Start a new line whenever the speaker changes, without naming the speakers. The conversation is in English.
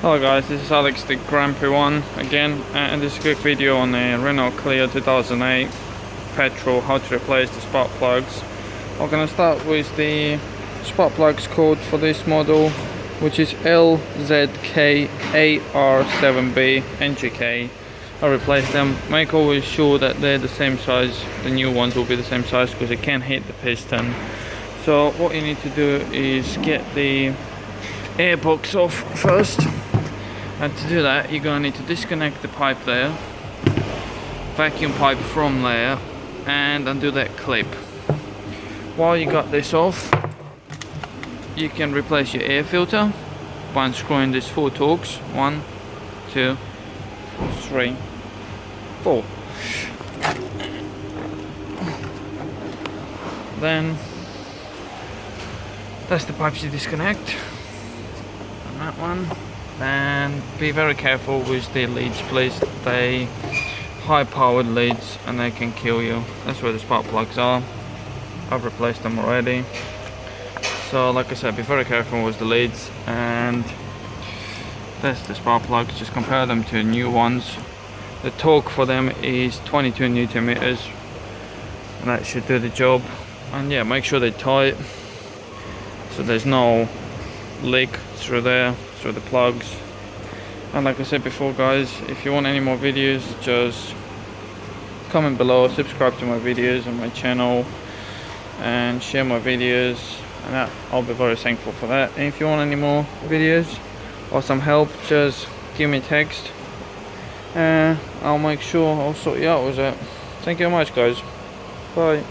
Hello guys, this is Alex the Grumpy One again, and this is a quick video on the Renault Clio 2008 petrol, how to replace the spark plugs. I'm gonna start with the spark plugs code for this model, which is LZKAR7B NGK. I'll replace them. Make always sure that they're the same size. The new ones will be the same size because it can hit the piston. So what you need to do is get the air box off first. And to do that, you're going to need to disconnect the pipe there, vacuum pipe from there, and undo that clip. While you got this off, you can replace your air filter by unscrewing these 4 Torx. 1, 2, 3, 4. Then that's the pipes you disconnect, and that one. And be very careful with the leads, please. They high powered leads and they can kill you. That's where the spark plugs are. I've replaced them already. So like I said, be very careful with the leads. And that's the spark plugs. Just compare them to new ones. The torque for them is 22 Newton meters, and that should do the job. And yeah, make sure they're tight so there's no leak through there, through the plugs. And like I said before guys, if you want any more videos, just comment below, subscribe to my videos on my channel, and share my videos, and that, I'll be very thankful for that. And if you want any more videos or some help, just give me a text and I'll make sure I'll sort you out with it. Thank you very much guys. Bye.